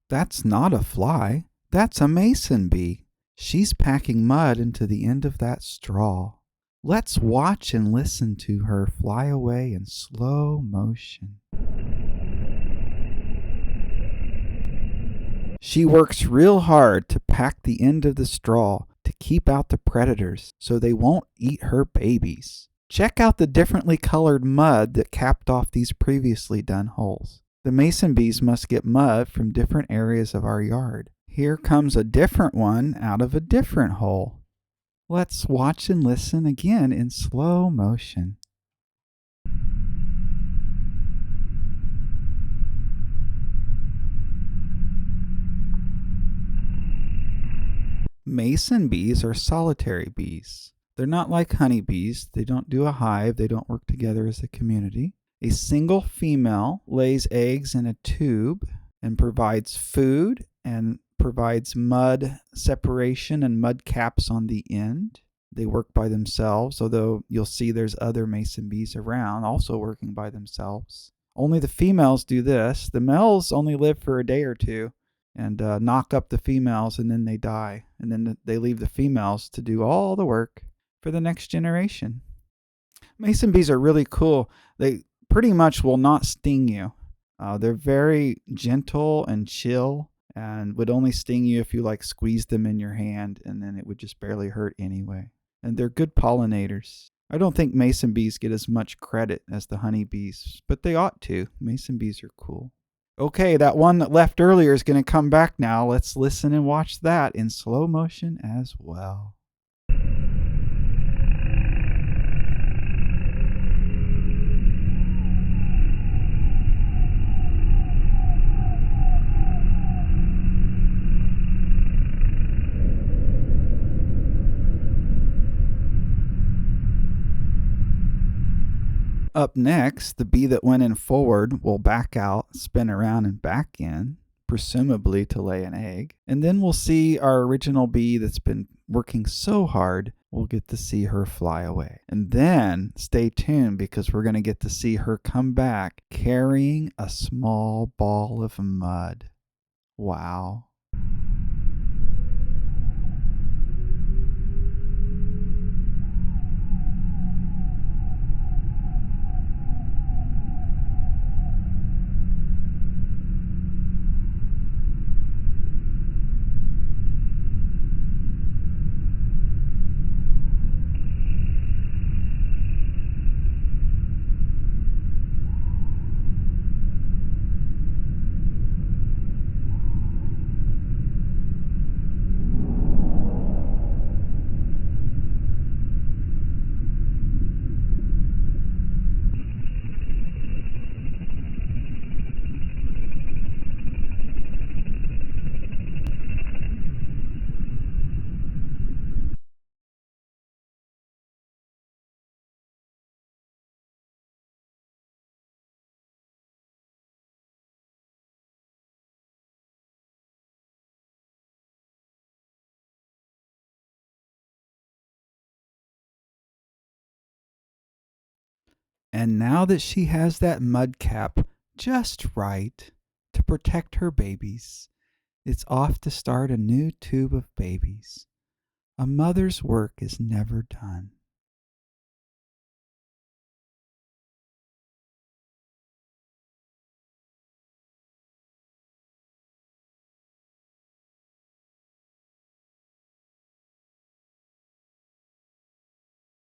That's not a fly. That's a mason bee. She's packing mud into the end of that straw. Let's watch and listen to her fly away in slow motion. She works real hard to pack the end of the straw to keep out the predators so they won't eat her babies. Check out the differently colored mud that capped off these previously done holes. The mason bees must get mud from different areas of our yard. Here comes a different one out of a different hole. Let's watch and listen again in slow motion. Mason bees are solitary bees. They're not like honeybees. They don't do a hive. They don't work together as a community. A single female lays eggs in a tube and provides food and provides mud separation and mud caps on the end. They work by themselves, although you'll see there's other mason bees around also working by themselves. Only the females do this. The males only live for a day or two and knock up the females, and then they die. And then they leave the females to do all the work for the next generation. Mason bees are really cool. They pretty much will not sting you. They're very gentle and chill and would only sting you if you like squeezed them in your hand, and then it would just barely hurt anyway. And they're good pollinators. I don't think mason bees get as much credit as the honeybees, but they ought to. Mason bees are cool. Okay, that one that left earlier is going to come back now. Let's listen and watch that in slow motion as well. Up next, the bee that went in forward will back out, spin around, and back in, presumably to lay an egg. And then we'll see our original bee that's been working so hard. We'll get to see her fly away. And then stay tuned, because we're going to get to see her come back carrying a small ball of mud. Wow. And now that she has that mud cap just right to protect her babies, it's off to start a new tube of babies. A mother's work is never done.